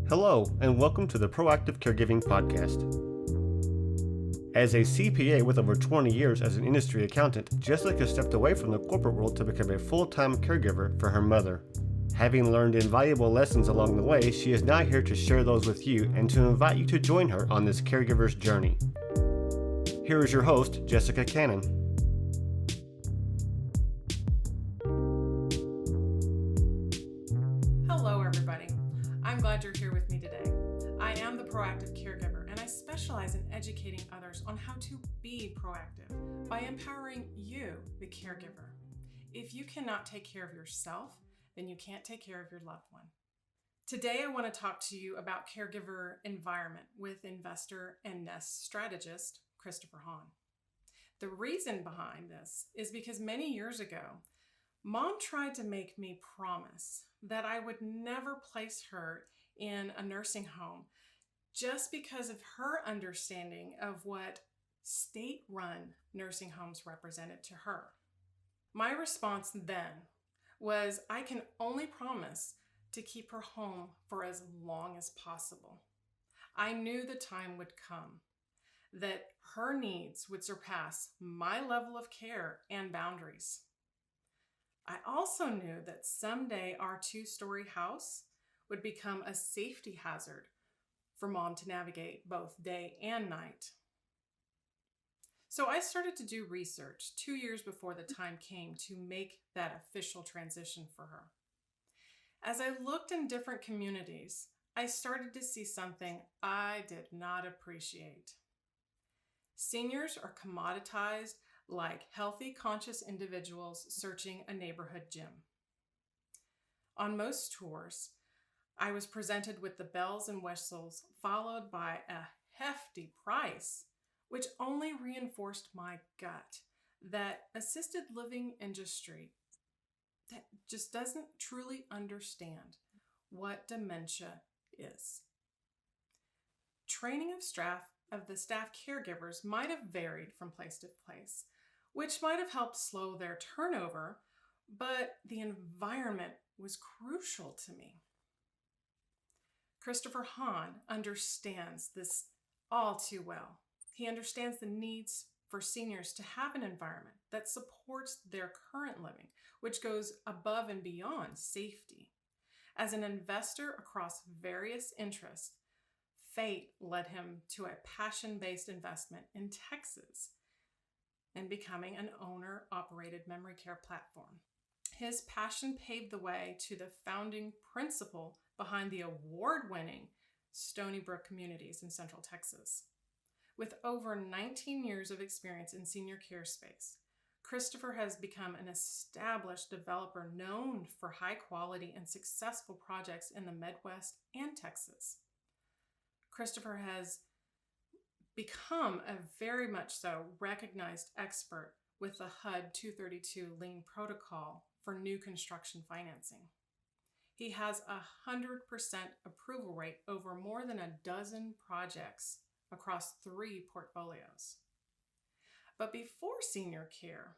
Hello, and welcome to the Proactive Caregiving Podcast. As a CPA with over 20 years as an industry accountant, Jessica stepped away from the corporate world to become a full-time caregiver for her mother. Having learned invaluable lessons along the way, she is now here to share those with you and to invite you to join her on this caregiver's journey. Here is your host, Jessica Cannon. Hello, everybody. I'm glad you're here with me today. I am the Proactive Caregiver, and I specialize in educating others on how to be proactive by empowering you, the caregiver. If you cannot take care of yourself, then you can't take care of your loved one. Today, I want to talk to you about caregiver environment with investor and Nest strategist, Christopher Hahn. The reason behind this is because many years ago, Mom tried to make me promise that I would never place her in a nursing home just because of her understanding of what state-run nursing homes represented to her. My response then was, I can only promise to keep her home for as long as possible. I knew the time would come that her needs would surpass my level of care and boundaries. I also knew that someday our 2-story house would become a safety hazard for Mom to navigate both day and night. So I started to do research 2 years before the time came to make that official transition for her. As I looked in different communities, I started to see something I did not appreciate. Seniors are commoditized like healthy, conscious individuals searching a neighborhood gym. On most tours, I was presented with the bells and whistles, followed by a hefty price, which only reinforced my gut that assisted living industry that just doesn't truly understand what dementia is. Training of the staff caregivers might have varied from place to place, which might have helped slow their turnover, but the environment was crucial to me. Christopher Hahn understands this all too well. He understands the needs for seniors to have an environment that supports their current living, which goes above and beyond safety. As an investor across various interests, fate led him to a passion-based investment in Texas and becoming an owner-operated memory care platform. His passion paved the way to the founding principle behind the award-winning Stony Brook Communities in Central Texas. With over 19 years of experience in senior care space, Christopher has become an established developer known for high quality and successful projects in the Midwest and Texas. Christopher has become a very much so recognized expert with the HUD 232 lien protocol for new construction financing. He has 100% approval rate over more than a dozen projects across 3 portfolios. But before senior care,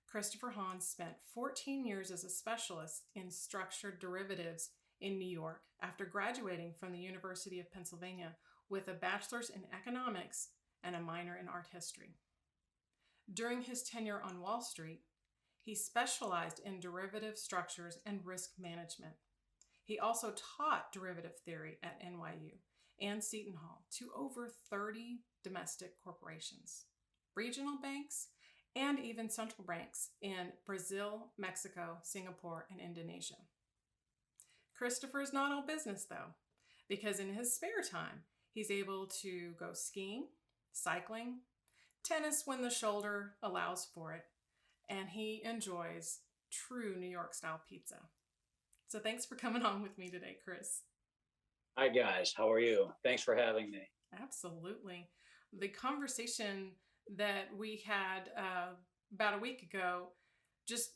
Christopher Hahn spent 14 years as a specialist in structured derivatives in New York after graduating from the University of Pennsylvania with a bachelor's in economics and a minor in art history. During his tenure on Wall Street, he specialized in derivative structures and risk management. He also taught derivative theory at NYU and Seton Hall to over 30 domestic corporations, regional banks, and even central banks in Brazil, Mexico, Singapore, and Indonesia. Christopher is not all business, though, because in his spare time, he's able to go skiing, cycling, tennis when the shoulder allows for it, and he enjoys true New York-style pizza. So thanks for coming on with me today, Khris. Hi, guys. How are you? Thanks for having me. Absolutely. The conversation that we had about a week ago just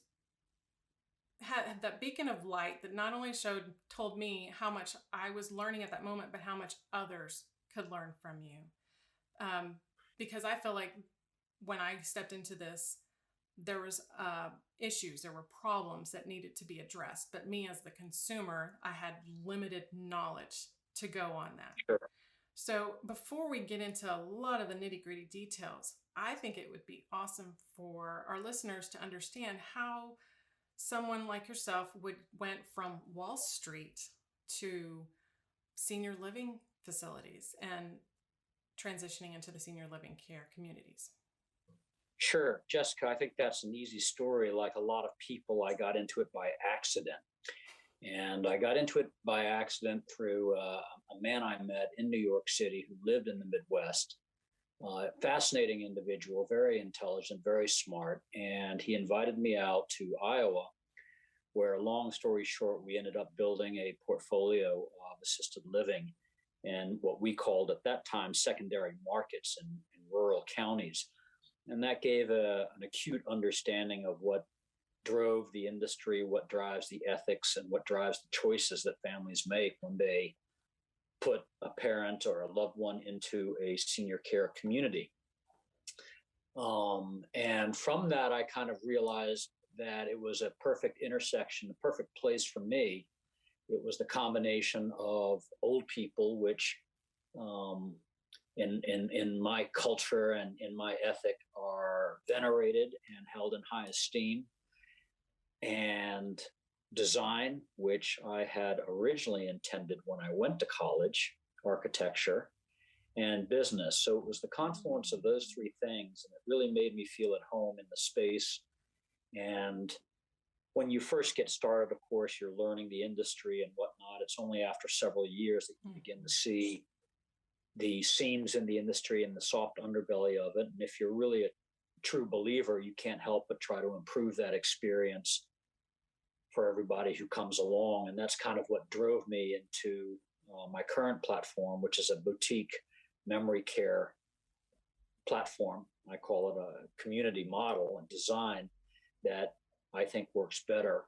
had that beacon of light that not only told me how much I was learning at that moment, but how much others could learn from you. Because I feel like when I stepped into this, there was issues, there were problems that needed to be addressed. But me as the consumer, I had limited knowledge to go on that. Sure. So before we get into a lot of the nitty-gritty details, I think it would be awesome for our listeners to understand how someone like yourself went from Wall Street to senior living facilities and transitioning into the senior living care communities. Sure, Jessica, I think that's an easy story. Like a lot of people, I got into it by accident. And I got into it by accident through a man I met in New York City who lived in the Midwest. Fascinating individual, very intelligent, very smart. And he invited me out to Iowa, where, long story short, we ended up building a portfolio of assisted living and what we called at that time secondary markets in rural counties. And that gave an acute understanding of what drove the industry, what drives the ethics, and what drives the choices that families make when they put a parent or a loved one into a senior care community. And from that, I kind of realized that it was a perfect intersection, a perfect place for me. It was the combination of old people, which in my culture and in my ethic are venerated and held in high esteem, and design, which I had originally intended when I went to college, architecture, and business. So it was the confluence of those three things, and it really made me feel at home in the space. And when you first get started, of course, you're learning the industry and whatnot. It's only after several years that you begin to see the seams in the industry and the soft underbelly of it. And if you're really a true believer, you can't help but try to improve that experience for everybody who comes along. And that's kind of what drove me into my current platform, which is a boutique memory care platform. I call it a community model and design that I think works better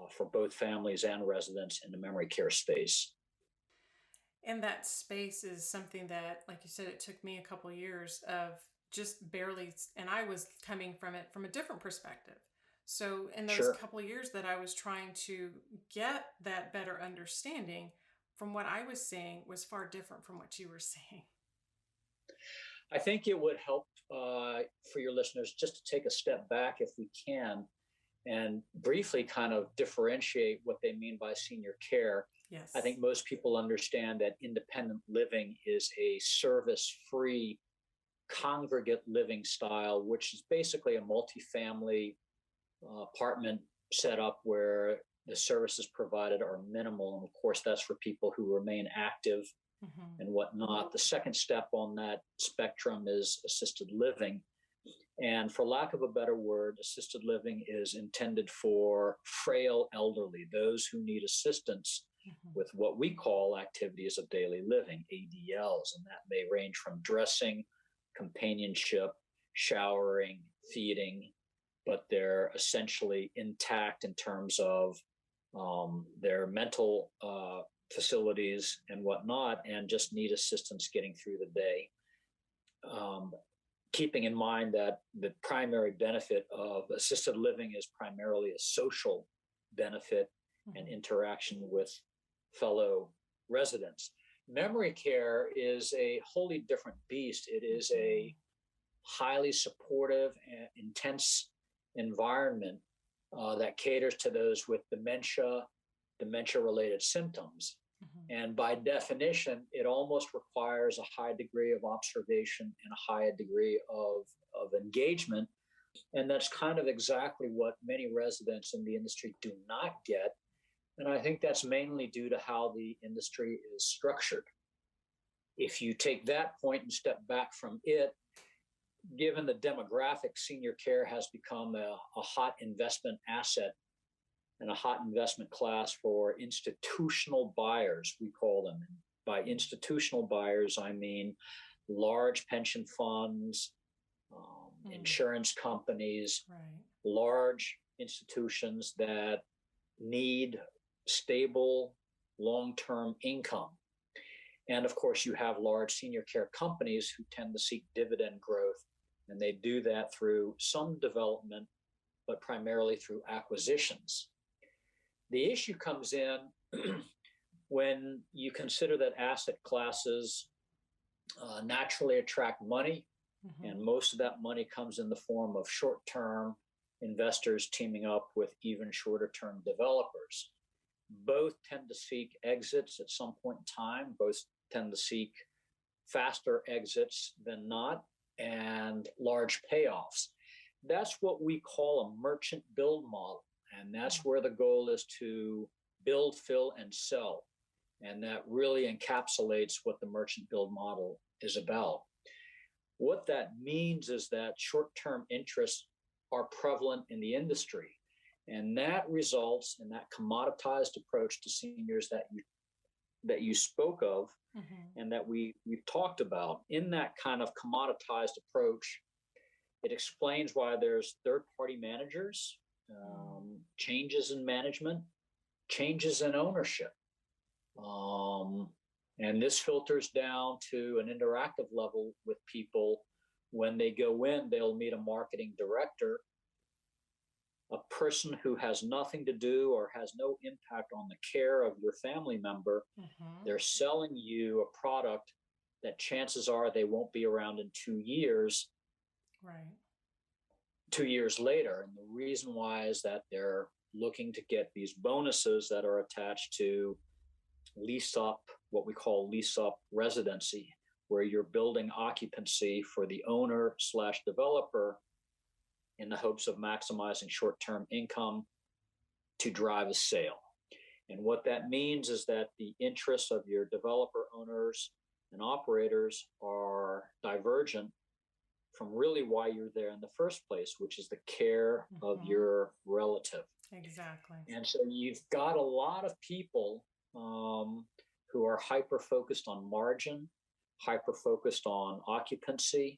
for both families and residents in the memory care space. And that space is something that, like you said, it took me a couple of years of just barely, and I was coming from it from a different perspective. So in those Sure. couple of years that I was trying to get that better understanding, from what I was seeing was far different from what you were saying. I think it would help for your listeners just to take a step back if we can and briefly kind of differentiate what they mean by senior care. Yes. I think most people understand that independent living is a service-free congregate living style, which is basically a multifamily apartment setup where the services provided are minimal. And of course, that's for people who remain active and whatnot. The second step on that spectrum is assisted living. And for lack of a better word, assisted living is intended for frail elderly, those who need assistance with what we call activities of daily living, ADLs. And that may range from dressing, companionship, showering, feeding, but they're essentially intact in terms of their mental facilities and whatnot, and just need assistance getting through the day. Keeping in mind that the primary benefit of assisted living is primarily a social benefit and interaction with fellow residents. Memory care is a wholly different beast. It is a highly supportive and intense environment that caters to those with dementia-related symptoms. And by definition, it almost requires a high degree of observation and a high degree of engagement. And that's kind of exactly what many residents in the industry do not get. And I think that's mainly due to how the industry is structured. If you take that point and step back from it, given the demographic, senior care has become a hot investment asset and a hot investment class for institutional buyers, we call them. And by institutional buyers, I mean large pension funds, insurance companies, large institutions that need stable long-term income. And of course, you have large senior care companies who tend to seek dividend growth, and they do that through some development, but primarily through acquisitions. The issue comes in when you consider that asset classes naturally attract money, and most of that money comes in the form of short-term investors teaming up with even shorter-term developers. Both tend to seek exits at some point in time. Both tend to seek faster exits than not, and large payoffs. That's what we call a merchant build model. And that's where the goal is to build, fill, and sell. And that really encapsulates what the merchant build model is about. What that means is that short-term interests are prevalent in the industry. And that results in that commoditized approach to seniors that you spoke of, and that we've talked about. In that kind of commoditized approach, it explains why there's third-party managers, changes in management, changes in ownership. And this filters down to an interactive level with people. When they go in, they'll meet a marketing director, a person who has nothing to do or has no impact on the care of your family member. They're selling you a product that chances are they won't be around in 2 years. Right. 2 years later. And the reason why is that they're looking to get these bonuses that are attached to lease up, what we call lease up residency, where you're building occupancy for the owner / developer in the hopes of maximizing short-term income to drive a sale. And what that means is that the interests of your developer owners and operators are divergent from really why you're there in the first place, which is the care of your relative. Exactly. And so you've got a lot of people who are hyper-focused on margin, hyper-focused on occupancy,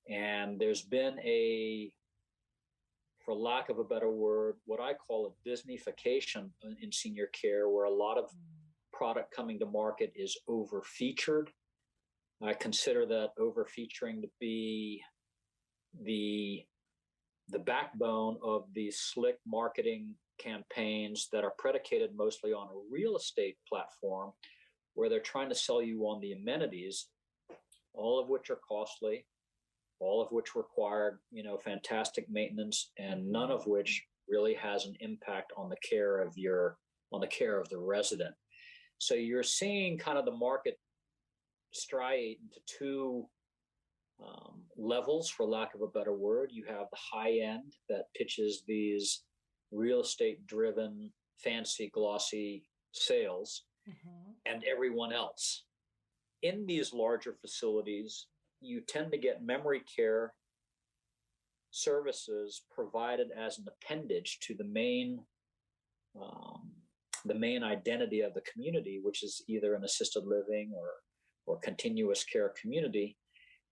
and there's been for lack of a better word, what I call a Disneyfication in senior care, where a lot of product coming to market is over-featured. I consider that over-featuring to be the backbone of these slick marketing campaigns that are predicated mostly on a real estate platform, where they're trying to sell you on the amenities, all of which are costly, all of which require, fantastic maintenance, and none of which really has an impact on the care of the resident. So you're seeing kind of the market striate into two levels, for lack of a better word. You have the high end that pitches these real estate driven, fancy, glossy sales, and everyone else. In these larger facilities, you tend to get memory care services provided as an appendage to the main identity of the community, which is either an assisted living or continuous care community.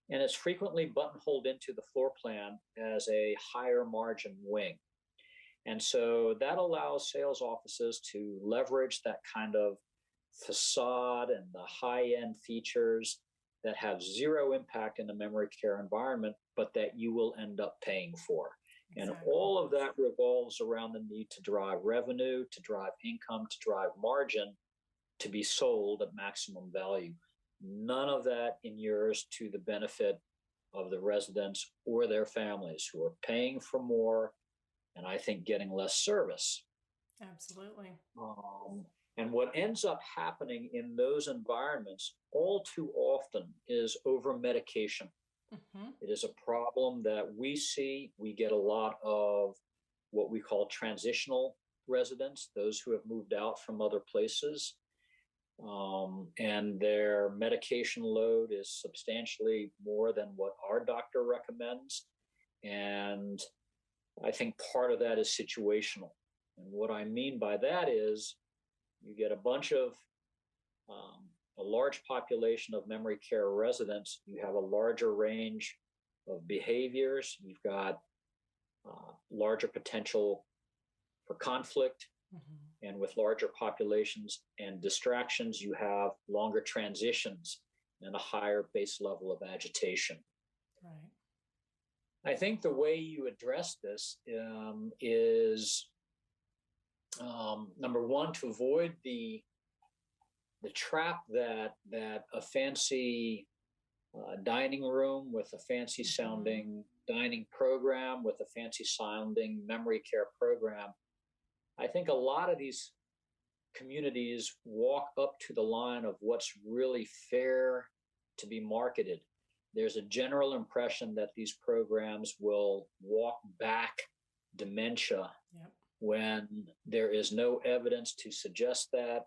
And it's frequently buttonholed into the floor plan as a higher margin wing. And so that allows sales offices to leverage that kind of facade and the high-end features that have zero impact in the memory care environment, but that you will end up paying for. Exactly. And all of that revolves around the need to drive revenue, to drive income, to drive margin, to be sold at maximum value. None of that inures to the benefit of the residents or their families, who are paying for more and I think getting less service. Absolutely. And what ends up happening in those environments all too often is over-medication. It is a problem that we see. We get a lot of what we call transitional residents, those who have moved out from other places, and their medication load is substantially more than what our doctor recommends. And I think part of that is situational. And what I mean by that is you get a bunch of a large population of memory care residents. You have a larger range of behaviors. You've got larger potential for conflict. And with larger populations and distractions, you have longer transitions and a higher base level of agitation. Right. I think the way you address this is number one, to avoid the the trap that a fancy dining room with a fancy sounding dining program with a fancy sounding memory care program. I think a lot of these communities walk up to the line of what's really fair to be marketed. There's a general impression that these programs will walk back dementia. Yep. When there is no evidence to suggest that,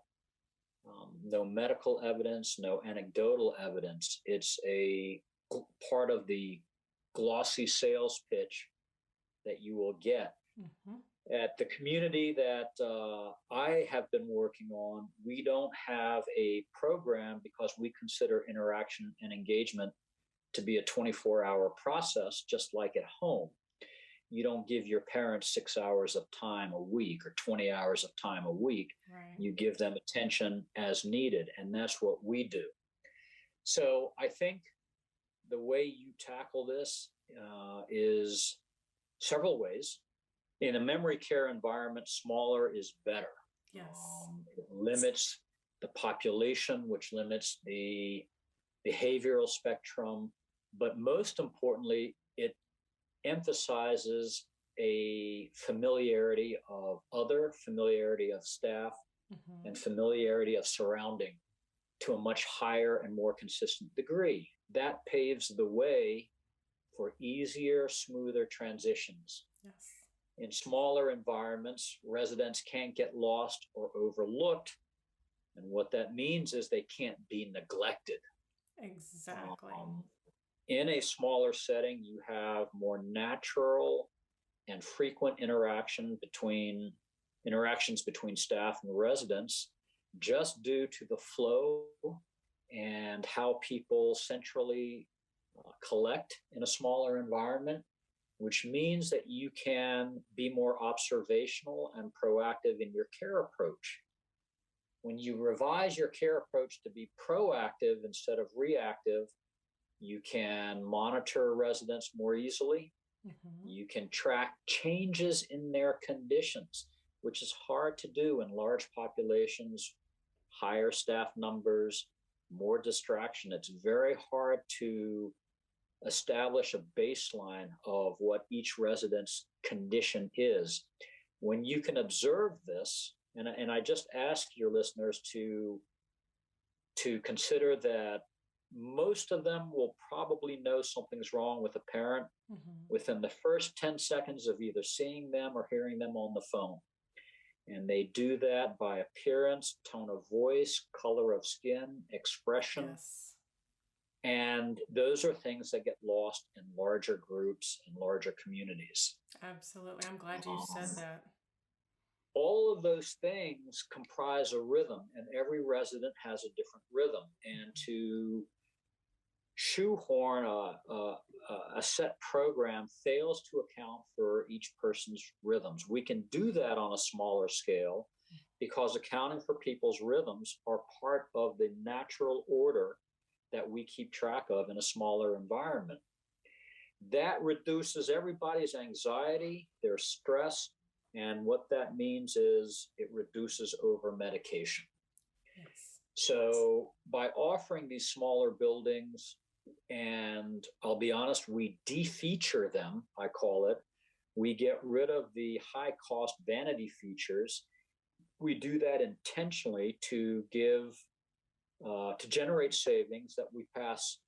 no medical evidence, no anecdotal evidence. It's a part of the glossy sales pitch that you will get. Mm-hmm. At the community that I have been working on, we don't have a program because we consider interaction and engagement to be a 24-hour process, just like at home. You don't give your parents 6 hours of time a week or 20 hours of time a week. Right. You give them attention as needed, and that's what we do. So I think the way you tackle this is several ways. In a memory care environment, smaller is better. Yes. It limits the population, which limits the behavioral spectrum, but most importantly, it emphasizes a familiarity of other, familiarity of staff, mm-hmm. and familiarity of surrounding to a much higher and more consistent degree. That paves the way for easier, smoother transitions. Yes. In smaller environments, residents can't get lost or overlooked. And what that means is they can't be neglected. Exactly. In a smaller setting, you have more natural and frequent interactions between staff and residents, just due to the flow and how people centrally collect in a smaller environment, which means that you can be more observational and proactive in your care approach. When you revise your care approach to be proactive instead of reactive, you can monitor residents more easily. Mm-hmm. You can track changes in their conditions, which is hard to do in large populations, higher staff numbers, more distraction. It's very hard to establish a baseline of what each resident's condition is. When you can observe this, and I just ask your listeners to consider that most of them will probably know something's wrong with a parent mm-hmm. within the first 10 seconds of either seeing them or hearing them on the phone. And they do that by appearance, tone of voice, color of skin, expression. Yes. And those are things that get lost in larger groups and larger communities. Absolutely. I'm glad you said that. All of those things comprise a rhythm, and every resident has a different rhythm. And to shoehorn a set program fails to account for each person's rhythms. We can do that on a smaller scale because accounting for people's rhythms are part of the natural order that we keep track of in a smaller environment. That reduces everybody's anxiety, their stress, and what that means is it reduces over medication. Yes. So by offering these smaller buildings, and I'll be honest, we de-feature them, I call it. We get rid of the high-cost vanity features. We do that intentionally to generate savings that we pass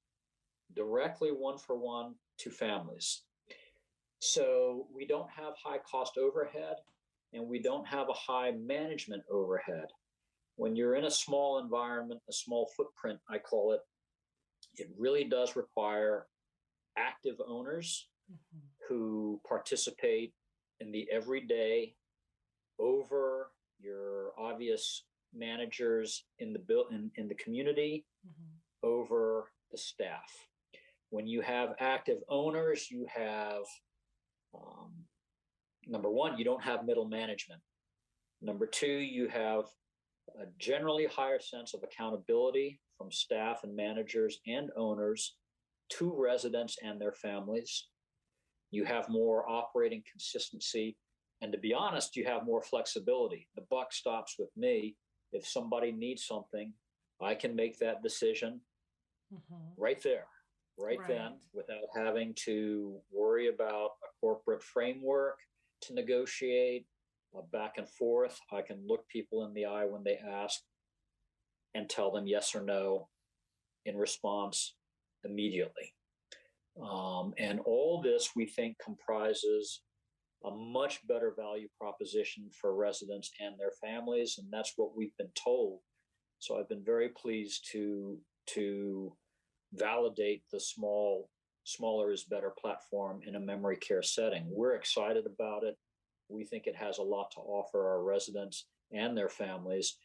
directly one-for-one to families. So we don't have high-cost overhead, and we don't have a high management overhead. When you're in a small environment, a small footprint, I call it, it really does require active owners mm-hmm. who participate in the everyday over your obvious managers in the community mm-hmm. over the staff. When you have active owners, you have, number one, you don't have middle management. Number two, you have a generally higher sense of accountability from staff and managers and owners to residents and their families. You have more operating consistency. And to be honest, you have more flexibility. The buck stops with me. If somebody needs something, I can make that decision right there, right then, without having to worry about a corporate framework to negotiate, back and forth. I can look people in the eye when they ask and tell them yes or no in response immediately. And all this, we think, comprises a much better value proposition for residents and their families, and that's what we've been told. So I've been very pleased to validate the smaller is better platform in a memory care setting. We're excited about it. We think it has a lot to offer our residents and their families.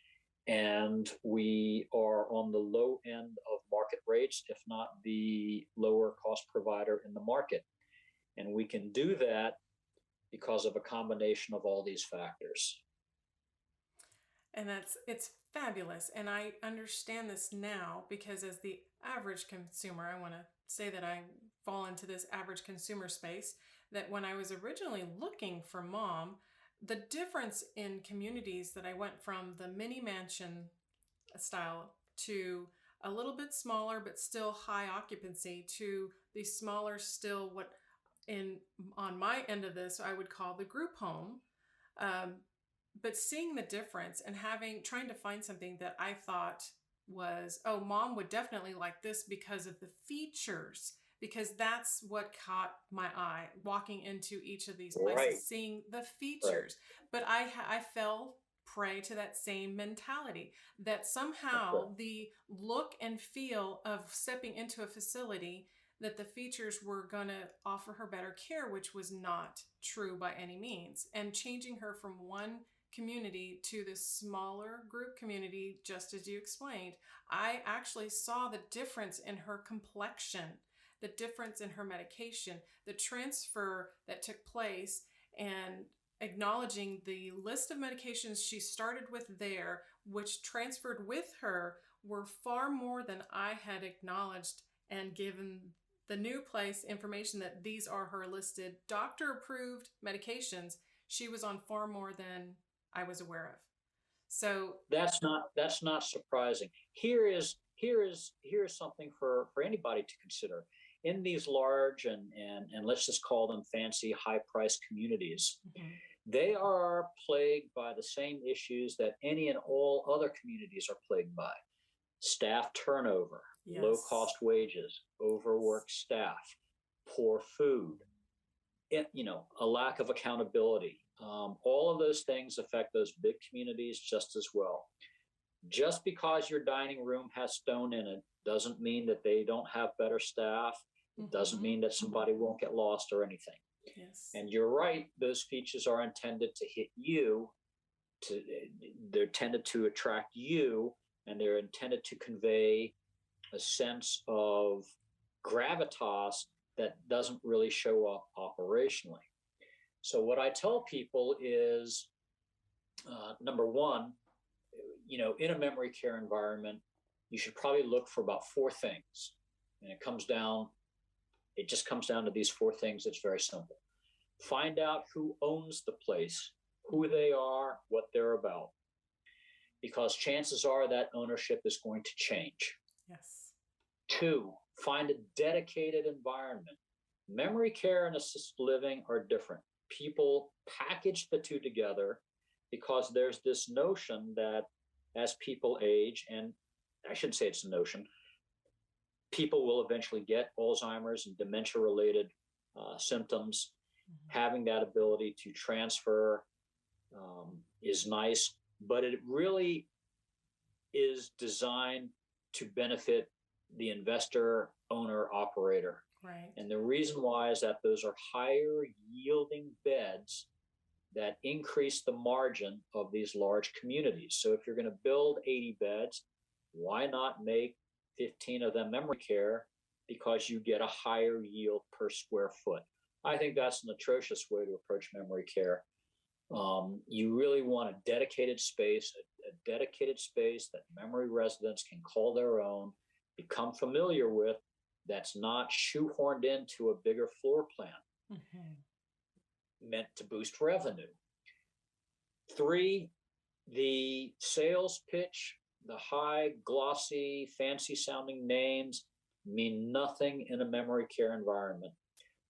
And we are on the low end of market rates, if not the lower cost provider in the market. And we can do that because of a combination of all these factors. And it's fabulous. And I understand this now because as the average consumer, I want to say that I fall into this average consumer space, that when I was originally looking for mom, the difference in communities that I went from the mini mansion style to a little bit smaller but still high occupancy to the smaller still what on my end of this I would call the group home, but seeing the difference and trying to find something that I thought was, oh, mom would definitely like this because of the features, because that's what caught my eye walking into each of these places, seeing the features. But I fell prey to that same mentality that somehow the look and feel of stepping into a facility, that the features were going to offer her better care, which was not true by any means. And changing her from one community to this smaller group community, just as you explained, I actually saw the difference in her complexion, the difference in her medication, the transfer that took place, and acknowledging the list of medications she started with there, which transferred with her, were far more than I had acknowledged, and given the new place information that these are her listed doctor approved medications, she was on far more than I was aware of. So that's not surprising. Here is something for anybody to consider. In these large and let's just call them fancy, high-priced communities, they are plagued by the same issues that any and all other communities are plagued by: staff turnover, low-cost wages, overworked staff, poor food, a lack of accountability. All of those things affect those big communities just as well. Just because your dining room has stone in it doesn't mean that they don't have better staff. It doesn't mean that somebody won't get lost or anything. Yes. And you're right, those features are intended to hit you. They're intended to attract you, and they're intended to convey a sense of gravitas that doesn't really show up operationally. So what I tell people is, number one, in a memory care environment, you should probably look for about 4 things. And it just comes down to these 4 things. It's very simple. Find out who owns the place, who they are, what they're about, because chances are that ownership is going to change. Yes. 2, find a dedicated environment. Memory care and assisted living are different. People package the two together because there's this notion that as people age, and I shouldn't say it's a notion, people will eventually get Alzheimer's and dementia-related symptoms. Having that ability to transfer is nice, but it really is designed to benefit the investor, owner, operator. Right. And the reason why is that those are higher yielding beds that increase the margin of these large communities. So if you're going to build 80 beds, why not make 15 of them memory care? Because you get a higher yield per square foot. I think that's an atrocious way to approach memory care. You really want a dedicated space that memory residents can call their own, become familiar with, that's not shoehorned into a bigger floor plan, meant to boost revenue. 3, the sales pitch the high, glossy, fancy sounding names mean nothing in a memory care environment.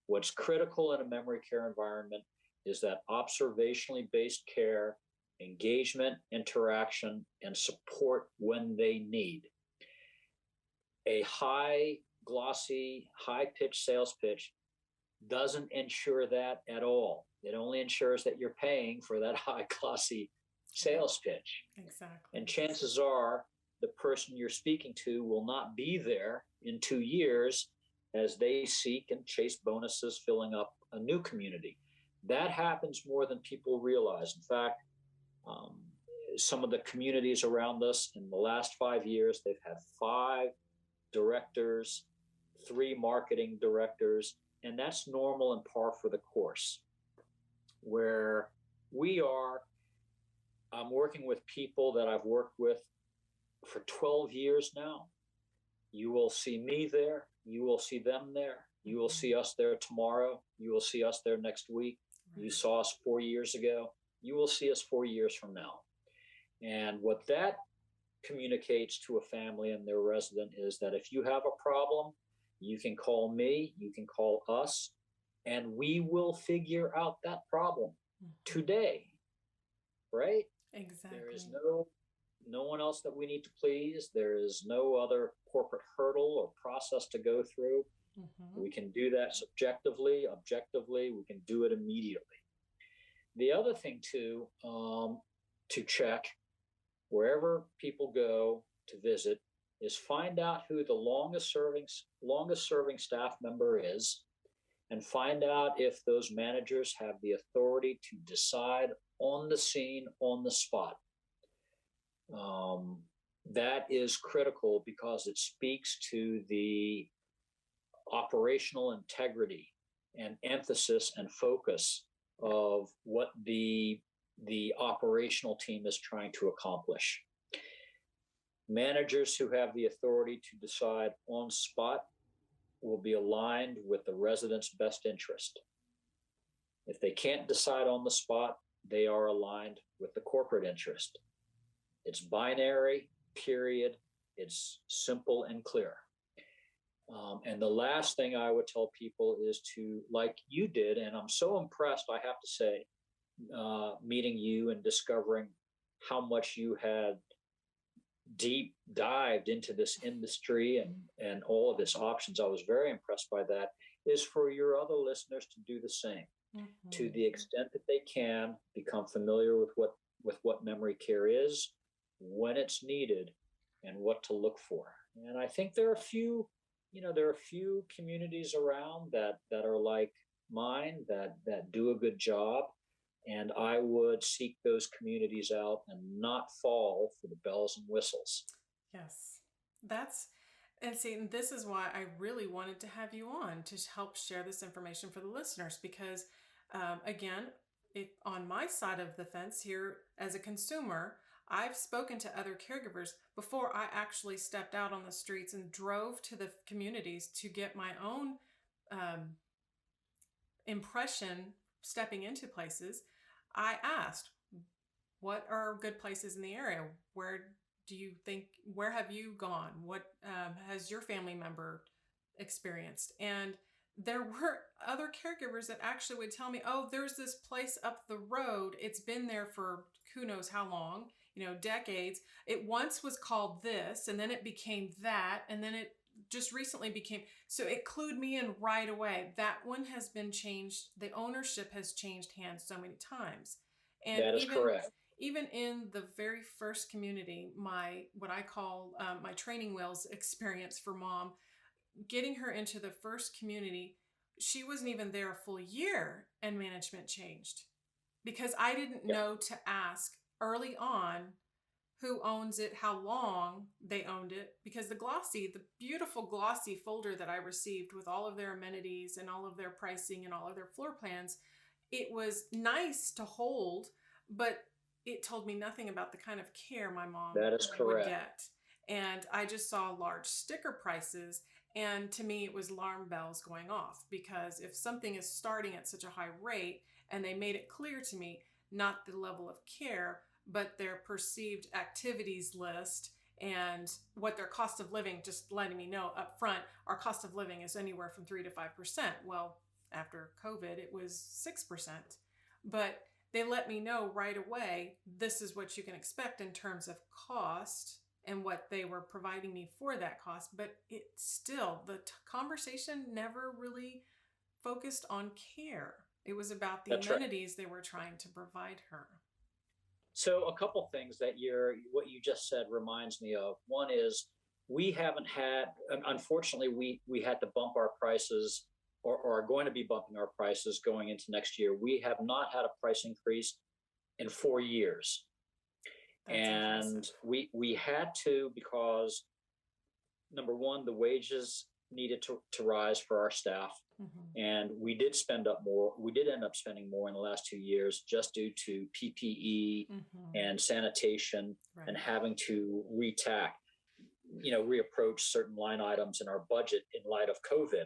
What's critical in a memory care environment is that observationally based care, engagement, interaction, and support when they need. A high, glossy, high pitched sales pitch doesn't ensure that at all. It only ensures that you're paying for that high, glossy sales pitch. Exactly. And chances are the person you're speaking to will not be there in 2 years as they seek and chase bonuses filling up a new community. That happens more than people realize. In fact, some of the communities around us in the last 5 years, they've had 5 directors, 3 marketing directors, and that's normal and par for the course. Where we are, I'm working with people that I've worked with for 12 years now. You will see me there. You will see them there. You will see us there tomorrow. You will see us there next week. You saw us 4 years ago. You will see us 4 years from now. And what that communicates to a family and their resident is that if you have a problem, you can call me, you can call us, and we will figure out that problem today, right? Exactly. There is no one else that we need to please. There is no other corporate hurdle or process to go through. We can do that subjectively, objectively. We can do it immediately. The other thing too, to check wherever people go to visit is find out who the longest serving staff member is, and find out if those managers have the authority to decide on the scene, on the spot. That is critical because it speaks to the operational integrity and emphasis and focus of what the operational team is trying to accomplish. Managers who have the authority to decide on spot will be aligned with the resident's best interest. If they can't decide on the spot, they are aligned with the corporate interest. It's binary, period. It's simple and clear. And the last thing I would tell people is to, like you did, and I'm so impressed, I have to say, meeting you and discovering how much you had deep dived into this industry and all of its options. I was very impressed by that, is for your other listeners to do the same. To the extent that they can, become familiar with what memory care is, when it's needed, and what to look for. And I think there are a few communities around that are like mine that do a good job. And I would seek those communities out and not fall for the bells and whistles. Yes, and this is why I really wanted to have you on to help share this information for the listeners, because again, on my side of the fence here as a consumer, I've spoken to other caregivers before I actually stepped out on the streets and drove to the communities to get my own impression stepping into places. I asked, what are good places in the area? Where have you gone? What has your family member experienced? And there were other caregivers that actually would tell me, oh, there's this place up the road. It's been there for who knows how long, decades. It once was called this, and then it became that, and then it just recently became, so it clued me in right away. That one has been changed. The ownership has changed hands so many times. And that is correct. Even in the very first community, what I call my training wheels experience for mom, getting her into the first community, she wasn't even there a full year and management changed because I didn't know to ask early on who owns it, how long they owned it, because the beautiful glossy folder that I received with all of their amenities and all of their pricing and all of their floor plans, it was nice to hold, but it told me nothing about the kind of care my mom would get. And I just saw large sticker prices, and to me it was alarm bells going off, because if something is starting at such a high rate, and they made it clear to me not the level of care but their perceived activities list and what their cost of living, just letting me know up front, our cost of living is anywhere from 3 to 5%. Well, after COVID, it was 6%. But they let me know right away, this is what you can expect in terms of cost and what they were providing me for that cost. But it still, the conversation never really focused on care. It was about the That's right. amenities they were trying to provide her. So a couple things that what you just said reminds me of. One is we haven't had, unfortunately, we had to bump our prices, or are going to be bumping our prices going into next year. We have not had a price increase in 4 years. That's And impressive. we had to, because number one, the wages needed to rise for our staff. Mm-hmm. And we did spend up more. We did end up spending more in the last 2 years just due to PPE Mm-hmm. and sanitation, Right. and having to reapproach certain line items in our budget in light of COVID.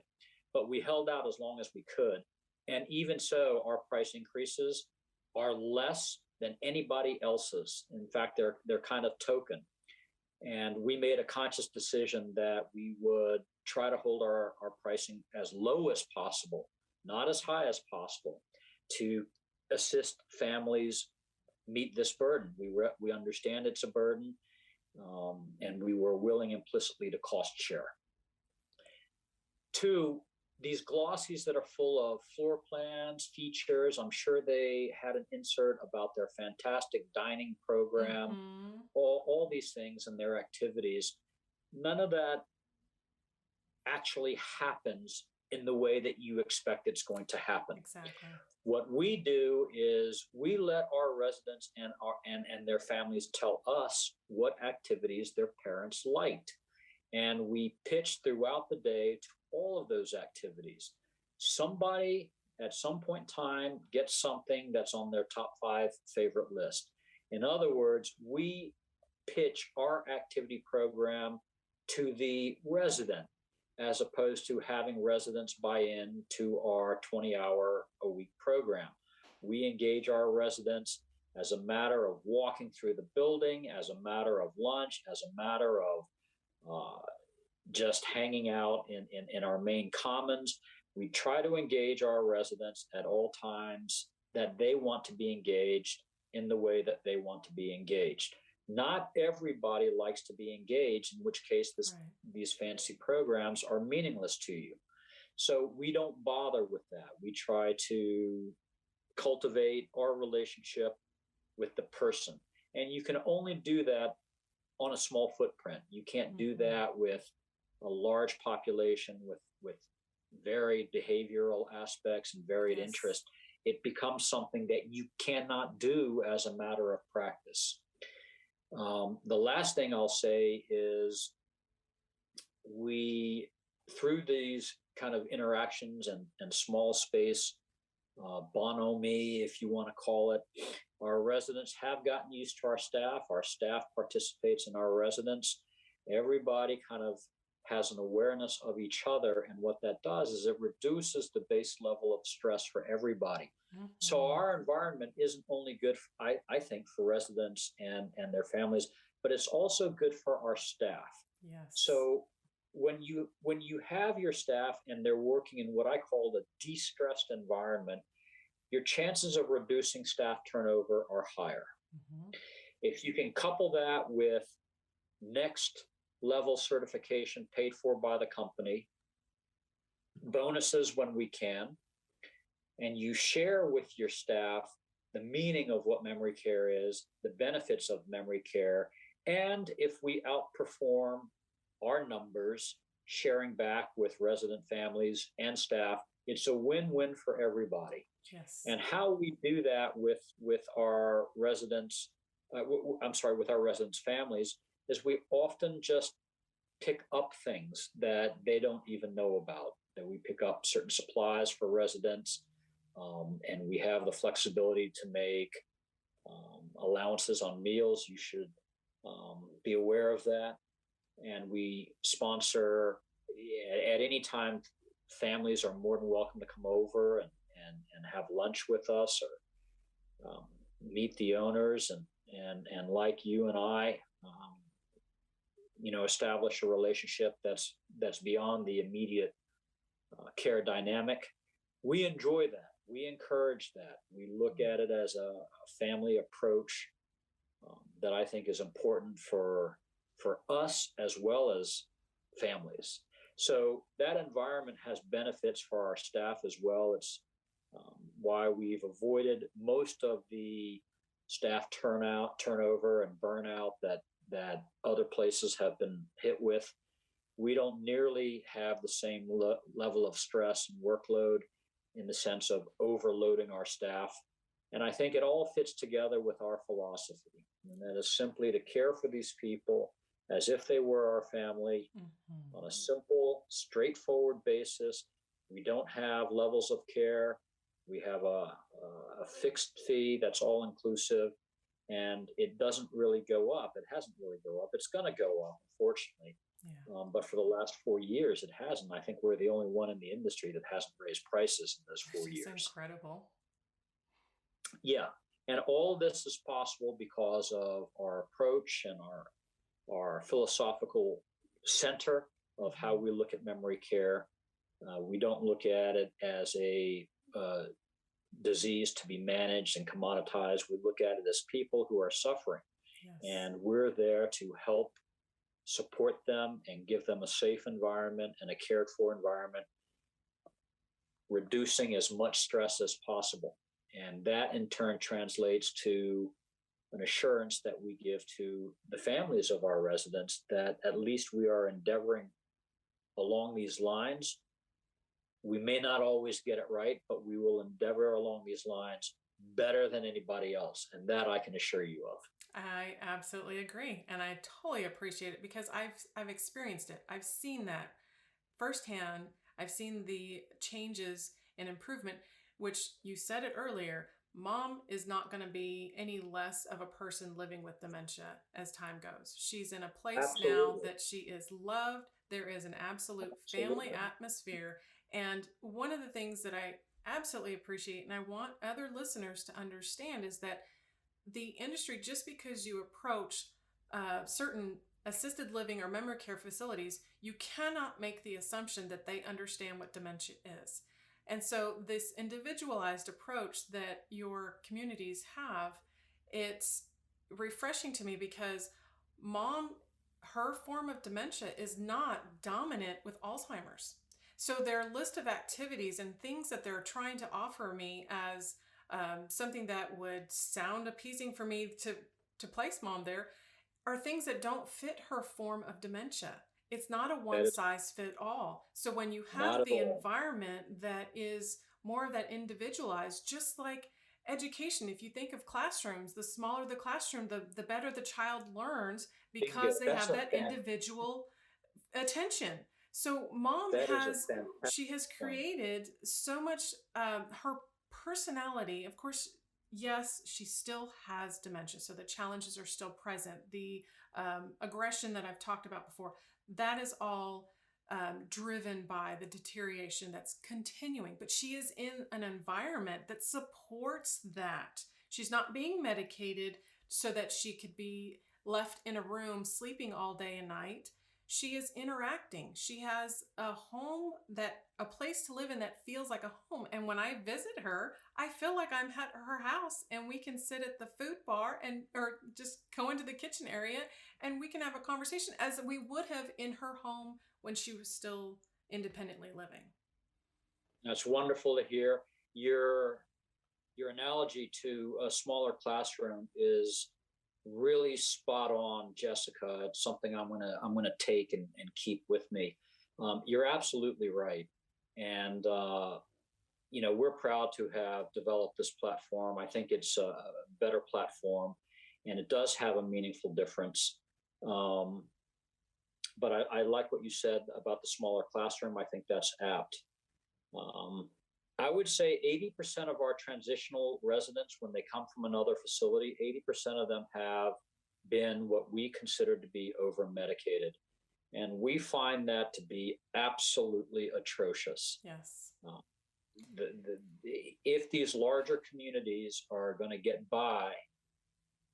But we held out as long as we could. And even so, our price increases are less than anybody else's. In fact, they're kind of token. And we made a conscious decision that we would try to hold our pricing as low as possible, not as high as possible, to assist families meet this burden. We understand it's a burden, and we were willing implicitly to cost share. Two, these glossies that are full of floor plans, features, I'm sure they had an insert about their fantastic dining program, Mm-hmm. all these things and their activities. None of that actually happens in the way that you expect it's going to happen. Exactly. What we do is we let our residents and their families tell us what activities their parents liked. And we pitch throughout the day to all of those activities. Somebody at some point in time gets something that's on their top 5 favorite list. In other words, we pitch our activity program to the resident, as opposed to having residents buy in to our 20-hour-a-week program. We engage our residents as a matter of walking through the building, as a matter of lunch, as a matter of just hanging out in our main commons. We try to engage our residents at all times that they want to be engaged in the way that they want to be engaged. Not everybody likes to be engaged, in which case these fancy programs are meaningless to you. So we don't bother with that. We try to cultivate our relationship with the person. And you can only do that on a small footprint. You can't do that with a large population with varied behavioral aspects and varied interests. It becomes something that you cannot do as a matter of practice. The last thing I'll say is through these kind of interactions and small space bonhomie, if you want to call it, our residents have gotten used to our staff. Our staff participates in our residents. Everybody kind of has an awareness of each other. And what that does is it reduces the base level of stress for everybody. Mm-hmm. So our environment isn't only good, I think, for residents and their families, but it's also good for our staff. Yes. So when you have your staff and they're working in what I call the de-stressed environment, your chances of reducing staff turnover are higher. Mm-hmm. If you can couple that with next level certification paid for by the company, bonuses when we can, and you share with your staff the meaning of what memory care is, the benefits of memory care, and if we outperform our numbers, sharing back with resident families and staff, it's a win-win for everybody. Yes. And how we do that with our residents, with our residents' families, is we often just pick up things that they don't even know about. That we pick up certain supplies for residents, and we have the flexibility to make allowances on meals. You should be aware of that. And we sponsor at any time. Families are more than welcome to come over and have lunch with us, or meet the owners, and like you and I, establish a relationship that's beyond the immediate care dynamic. We enjoy that. We encourage that. We look at it as a family approach that I think is important for us as well as families. So that environment has benefits for our staff as well. It's why we've avoided most of the staff turnover, and burnout that other places have been hit with. We don't nearly have the same level of stress and workload in the sense of overloading our staff. And I think it all fits together with our philosophy, and that is simply to care for these people as if they were our family on a simple, straightforward basis. We don't have levels of care. We have a fixed fee that's all inclusive, and it doesn't really go up. It hasn't really go up. It's going to go up, unfortunately. Yeah. But for the last 4 years, it hasn't. I think we're the only one in the industry that hasn't raised prices in those 4 years. That's incredible. Yeah. And all of this is possible because of our approach and our philosophical center of how we look at memory care. We don't look at it as a disease to be managed and commoditized. We look at it as people who are suffering. Yes. And we're there to help support them and give them a safe environment and a cared for environment, reducing as much stress as possible. And that in turn translates to an assurance that we give to the families of our residents that at least we are endeavoring along these lines. We may not always get it right, but we will endeavor along these lines better than anybody else. And that I can assure you of. I absolutely agree. And I totally appreciate it because I've experienced it. I've seen that firsthand. I've seen the changes and improvement, which you said it earlier. Mom is not going to be any less of a person living with dementia as time goes. She's in a place Absolutely. Now that she is loved. There is an absolute family atmosphere. And one of the things that I absolutely appreciate, and I want other listeners to understand, is that the industry, just because you approach certain assisted living or memory care facilities, you cannot make the assumption that they understand what dementia is. And so this individualized approach that your communities have, it's refreshing to me because Mom, her form of dementia is not dominant with Alzheimer's. So their list of activities and things that they're trying to offer me as something that would sound appeasing for me to place Mom there are things that don't fit her form of dementia. It's not a one size fit all. So when you have the environment that is more of that individualized, just like education, if you think of classrooms, the smaller the classroom, the better the child learns because they have that individual attention. So Mom she has created so much, her personality. Of course, yes, she still has dementia. So the challenges are still present. The aggression that I've talked about before, that is all driven by the deterioration that's continuing. But she is in an environment that supports that. She's not being medicated so that she could be left in a room sleeping all day and night. She is interacting. She has a home, a place to live in that feels like a home. And when I visit her, I feel like I'm at her house and we can sit at the food bar or just go into the kitchen area and we can have a conversation as we would have in her home when she was still independently living. That's wonderful to hear. Your analogy to a smaller classroom is really spot on, Jessica. It's something I'm gonna take and keep with me. You're absolutely right, and we're proud to have developed this platform. I think it's a better platform, and it does have a meaningful difference. But I like what you said about the smaller classroom. I think that's apt. I would say 80% of our transitional residents, when they come from another facility, 80% of them have been what we consider to be over-medicated. And we find that to be absolutely atrocious. Yes. If these larger communities are going to get by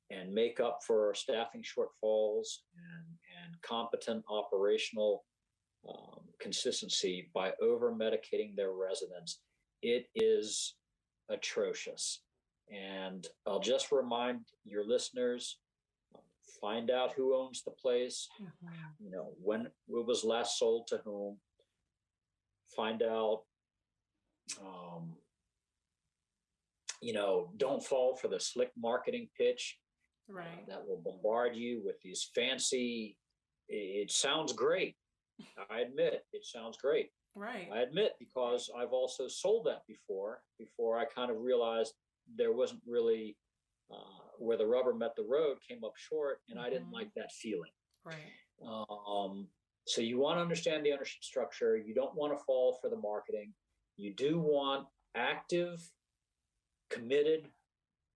and make up for staffing shortfalls and competent operational consistency by over medicating their residents, it is atrocious. And I'll just remind your listeners, find out who owns the place, when it was last sold to whom, find out, don't fall for the slick marketing pitch that will bombard you with these fancy, it sounds great. I admit it sounds great. Right. I admit, because I've also sold that before I kind of realized there wasn't really where the rubber met the road, came up short, and I didn't like that feeling. Right. So you want to understand the ownership structure. You don't want to fall for the marketing. You do want active, committed,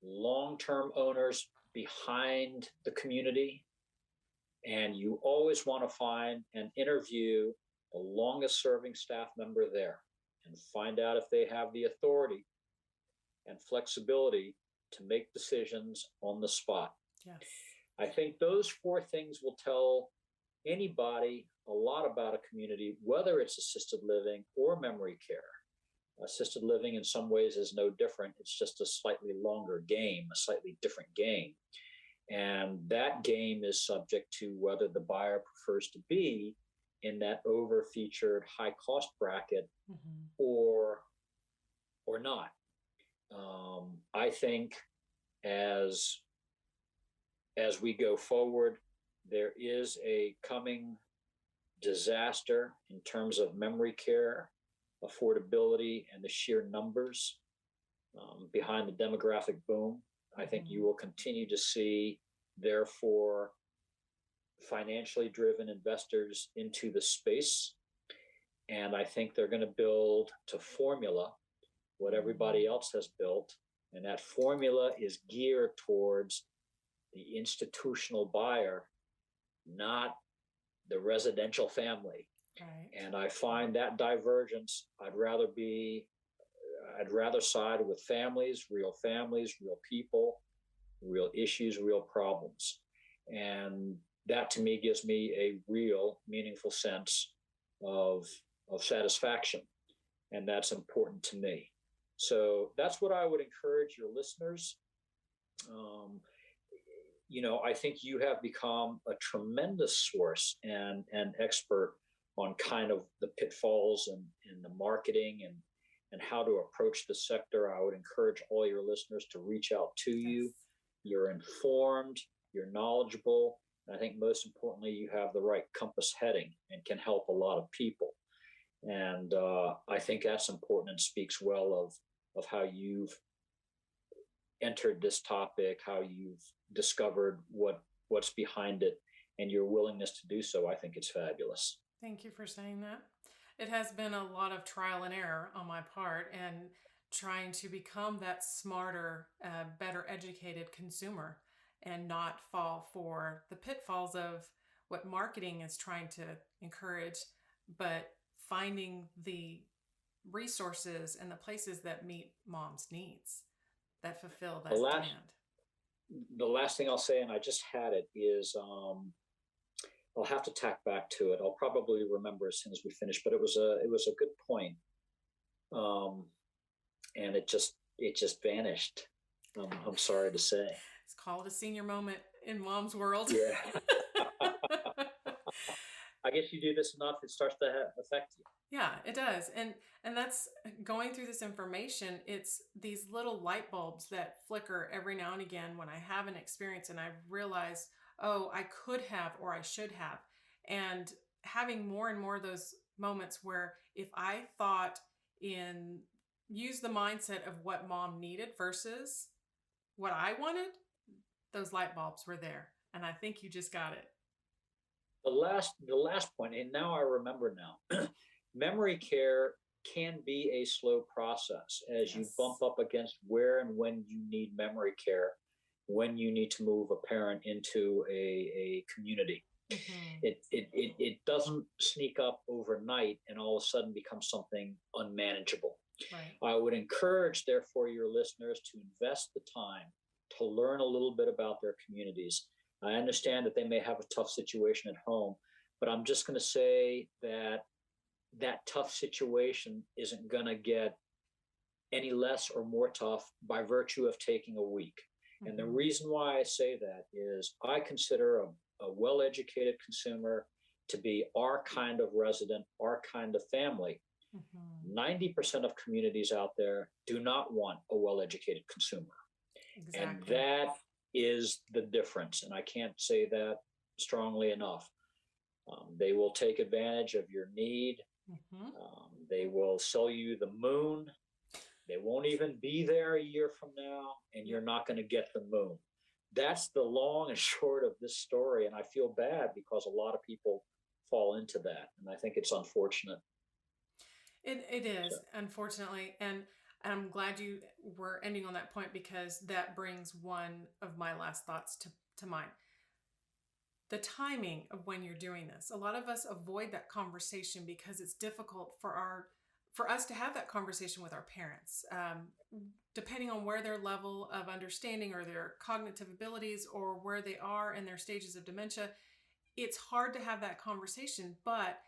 long-term owners behind the community. And you always want to find and interview the longest serving staff member there and find out if they have the authority and flexibility to make decisions on the spot. Yes. I think those 4 things will tell anybody a lot about a community, whether it's assisted living or memory care. Assisted living in some ways is no different. It's just a slightly longer game, a slightly different game. And that game is subject to whether the buyer prefers to be in that over-featured high cost bracket or not. I think as we go forward, there is a coming disaster in terms of memory care, affordability, and the sheer numbers behind the demographic boom. I think you will continue to see, therefore, financially driven investors into the space. And I think they're going to build to formula what everybody else has built. And that formula is geared towards the institutional buyer, not the residential family. Right. And I find that divergence, I'd rather side with families, real people, real issues, real problems. And that to me gives me a real meaningful sense of satisfaction. And that's important to me. So that's what I would encourage your listeners. I think you have become a tremendous source and expert on kind of the pitfalls and the marketing and how to approach the sector. I would encourage all your listeners to reach out to you. You're informed, you're knowledgeable, and I think most importantly, you have the right compass heading and can help a lot of people. And I think that's important and speaks well of how you've entered this topic, how you've discovered what's behind it, and your willingness to do so. I think it's fabulous. Thank you for saying that. It has been a lot of trial and error on my part and trying to become that smarter, better educated consumer and not fall for the pitfalls of what marketing is trying to encourage, but finding the resources and the places that meet mom's needs, that fulfill that demand. The last thing I'll say, and I just had it, is I'll have to tack back to it. I'll probably remember as soon as we finish, but it was a good point. And it just vanished. I'm sorry to say. It's called a senior moment in mom's world. Yeah. I guess you do this enough, it starts to affect you. Yeah, it does. And that's going through this information. It's these little light bulbs that flicker every now and again when I have an experience and I realize, oh, I could have, or I should have. And having more and more of those moments where if I thought use the mindset of what mom needed versus what I wanted, those light bulbs were there. And I think you just got it. The last point, and now I remember now, memory care can be a slow process as you bump up against where and when you need memory care, when you need to move a parent into a community. Mm-hmm. It doesn't sneak up overnight and all of a sudden become something unmanageable. Right. I would encourage, therefore, your listeners to invest the time to learn a little bit about their communities. I understand that they may have a tough situation at home, but I'm just going to say that that tough situation isn't going to get any less or more tough by virtue of taking a week. Mm-hmm. And the reason why I say that is I consider a well-educated consumer to be our kind of resident, our kind of family. Mm-hmm. 90% of communities out there do not want a well-educated consumer. Exactly. And that is the difference. And I can't say that strongly enough. They will take advantage of your need. Mm-hmm. They will sell you the moon. They won't even be there a year from now, and you're not going to get the moon. That's the long and short of this story. And I feel bad because a lot of people fall into that. And I think it's unfortunate. It is, unfortunately. And I'm glad you were ending on that point, because that brings one of my last thoughts to mind. The timing of when you're doing this. A lot of us avoid that conversation because it's difficult for us to have that conversation with our parents. Depending on where their level of understanding or their cognitive abilities or where they are in their stages of dementia, it's hard to have that conversation. But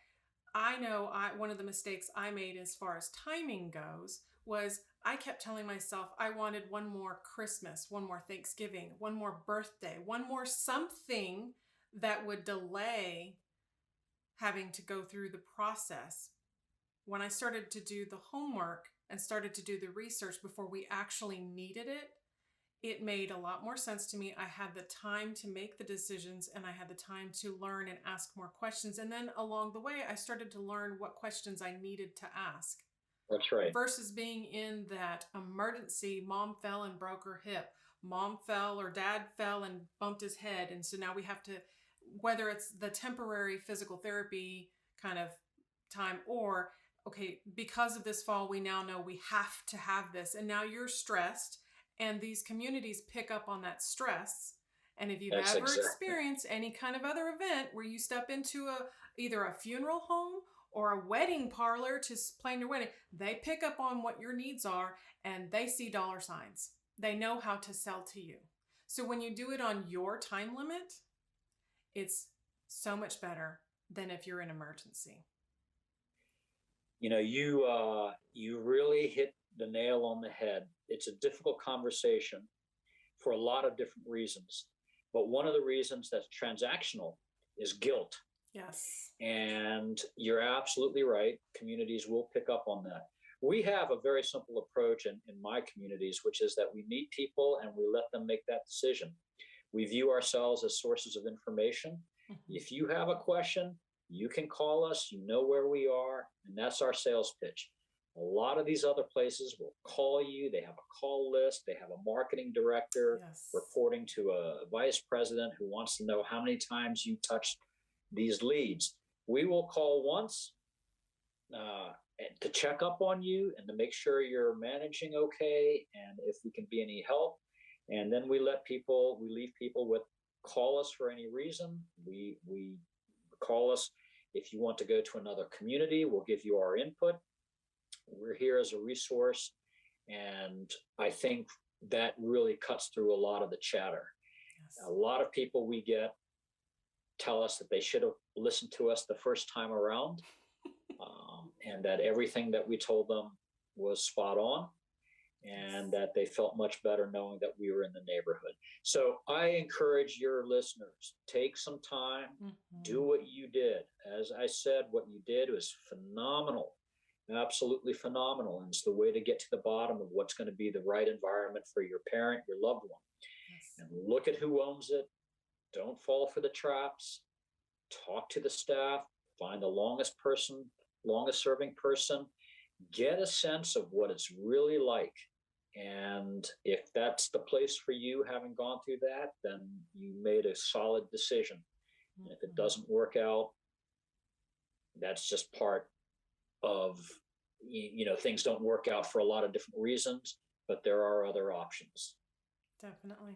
I know one of the mistakes I made as far as timing goes was I kept telling myself I wanted one more Christmas, one more Thanksgiving, one more birthday, one more something that would delay having to go through the process. When I started to do the homework and started to do the research before we actually needed it, it made a lot more sense to me. I had the time to make the decisions, and I had the time to learn and ask more questions. And then along the way, I started to learn what questions I needed to ask. That's right. Versus being in that emergency, mom fell and broke her hip. Mom fell or dad fell and bumped his head. And so now we have to, whether it's the temporary physical therapy kind of time or, okay, because of this fall, we now know we have to have this. And now you're stressed, and these communities pick up on that stress. And if you've ever experienced any kind of other event where you step into either a funeral home or a wedding parlor to plan your wedding, they pick up on what your needs are, and they see dollar signs. They know how to sell to you. So when you do it on your time limit, it's so much better than if you're in emergency. You know, you really hit the nail on the head. It's a difficult conversation for a lot of different reasons. But one of the reasons that's transactional is guilt. Yes. And you're absolutely right. Communities will pick up on that. We have a very simple approach in my communities, which is that we meet people and we let them make that decision. We view ourselves as sources of information. Mm-hmm. If you have a question, you can call us, you know where we are, and that's our sales pitch. A lot of these other places will call you. They have a call list. They have a marketing director reporting to a vice president who wants to know how many times you touched these leads. We will call once to check up on you and to make sure you're managing okay and if we can be any help. And then we leave people with call us for any reason. We call us if you want to go to another community. We'll give you our input. We're here as a resource. And I think that really cuts through a lot of the chatter. Yes. A lot of people we get tell us that they should have listened to us the first time around, and that everything that we told them was spot on, and that they felt much better knowing that we were in the neighborhood. So I encourage your listeners, take some time, do what you did. As I said, what you did was phenomenal, absolutely phenomenal. And it's the way to get to the bottom of what's going to be the right environment for your parent, your loved one. Yes. And look at who owns it. Don't fall for the traps. Talk to the staff, find the longest serving person, get a sense of what it's really like. And if that's the place for you, having gone through that, then you made a solid decision. And if it doesn't work out, that's just part of, things don't work out for a lot of different reasons, but there are other options. Definitely.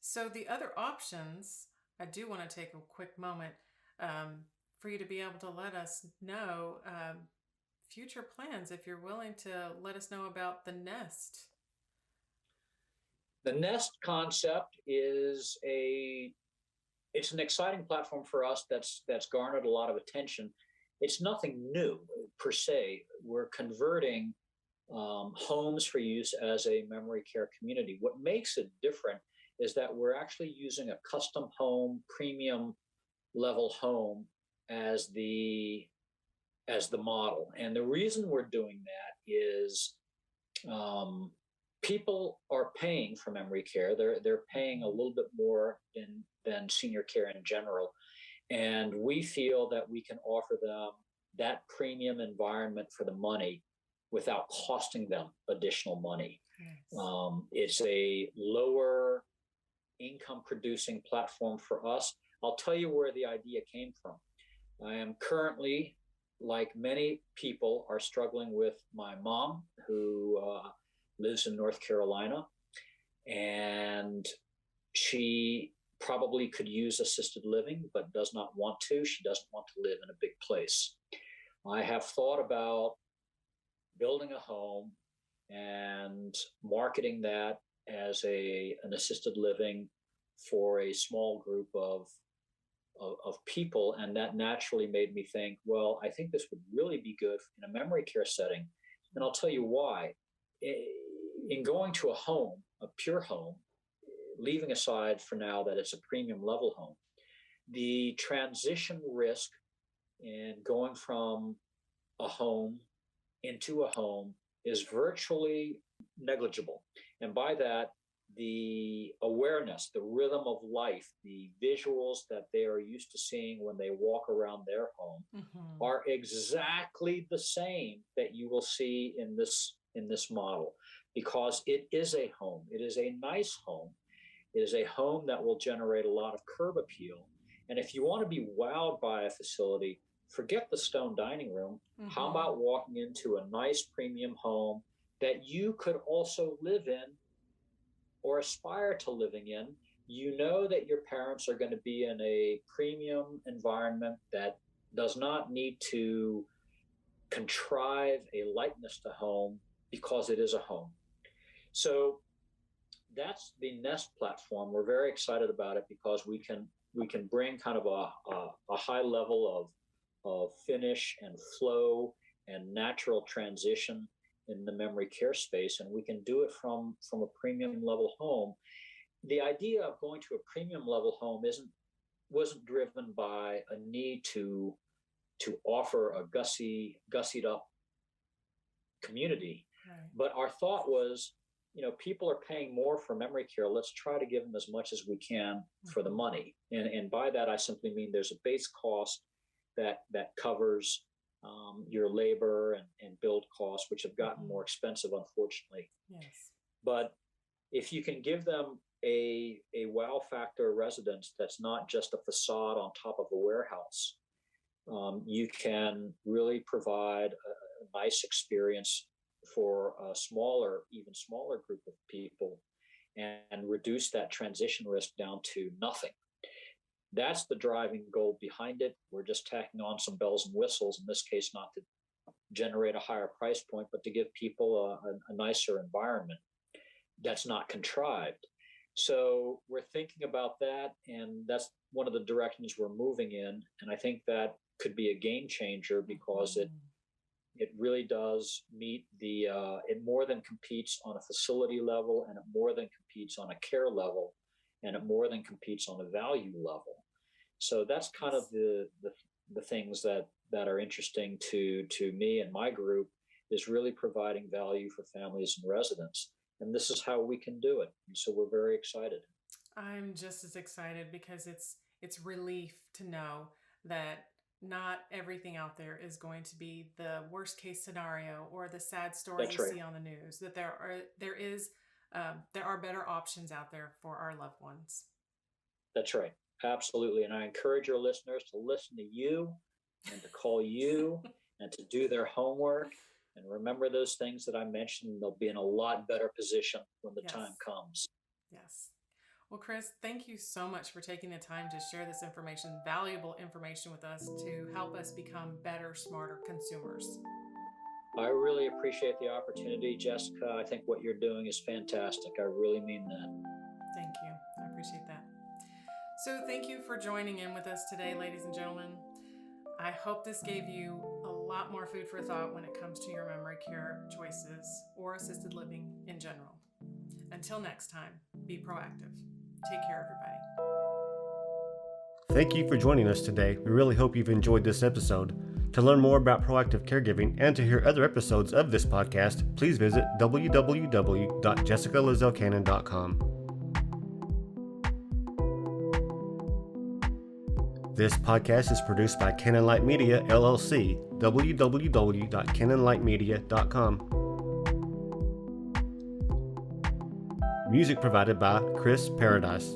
So the other options, I do want to take a quick moment for you to be able to let us know future plans, if you're willing to let us know about the Nest. The Nest concept it's an exciting platform for us that's garnered a lot of attention. It's nothing new per se. We're converting homes for use as a memory care community. What makes it different is that we're actually using a custom home, premium level home as the model. And the reason we're doing that is people are paying for memory care. They're paying a little bit more than senior care in general, and we feel that we can offer them that premium environment for the money without costing them additional money. Yes. It's a lower income producing platform for us. I'll tell you where the idea came from. I am currently, like many people, are struggling with my mom, who lives in North Carolina, and she probably could use assisted living, but does not want to. She doesn't want to live in a big place. I have thought about building a home and marketing that as an assisted living for a small group of people, and that naturally made me think, well, I think this would really be good in a memory care setting, and I'll tell you why. In going to a home, a pure home, leaving aside for now that it's a premium level home, the transition risk in going from a home into a home is virtually negligible. And by that, the awareness, the rhythm of life, the visuals that they are used to seeing when they walk around their home are exactly the same that you will see in this model, because it is a home. It is a nice home. It is a home that will generate a lot of curb appeal. And if you want to be wowed by a facility, forget the stone dining room. How about walking into a nice premium home that you could also live in or aspire to living in? You know that your parents are going to be in a premium environment that does not need to contrive a likeness to home because it is a home. So that's the Nest platform. We're very excited about it because we can bring kind of a high level of finish and flow and natural transition in the memory care space, and we can do it from a premium level home. The idea of going to a premium level home wasn't driven by a need to offer a gussied up community, right. But our thought was, people are paying more for memory care. Let's try to give them as much as we can for the money. And by that, I simply mean there's a base cost that covers your labor and build costs, which have gotten more expensive, unfortunately. Yes. But if you can give them a wow factor residence that's not just a facade on top of a warehouse, you can really provide a nice experience for a even smaller group of people, and reduce that transition risk down to nothing. That's the driving goal behind it. We're just tacking on some bells and whistles, in this case, not to generate a higher price point, but to give people a nicer environment that's not contrived. So we're thinking about that, and that's one of the directions we're moving in. And I think that could be a game changer because it really does meet it more than competes on a facility level, and it more than competes on a care level, and it more than competes on a value level. So that's kind of the things that are interesting to me and my group, is really providing value for families and residents. And this is how we can do it. And so we're very excited. I'm just as excited because it's relief to know that not everything out there is going to be the worst case scenario or the sad story That's you right. see on the news. That there are better options out there for our loved ones. That's right. Absolutely. And I encourage your listeners to listen to you and to call you and to do their homework and remember those things that I mentioned. They'll be in a lot better position when the time comes. Yes. Well, Khris, thank you so much for taking the time to share this valuable information with us to help us become better, smarter consumers. I really appreciate the opportunity, Jessica. I think what you're doing is fantastic. I really mean that. Thank you. I appreciate that. So thank you for joining in with us today, ladies and gentlemen. I hope this gave you a lot more food for thought when it comes to your memory care choices or assisted living in general. Until next time, be proactive. Take care, everybody. Thank you for joining us today. We really hope you've enjoyed this episode. To learn more about proactive caregiving and to hear other episodes of this podcast, please visit www.jessicalazelcannon.com. This podcast is produced by Cannon Light Media, LLC, www.cannonlightmedia.com. Music provided by Khris Paradise.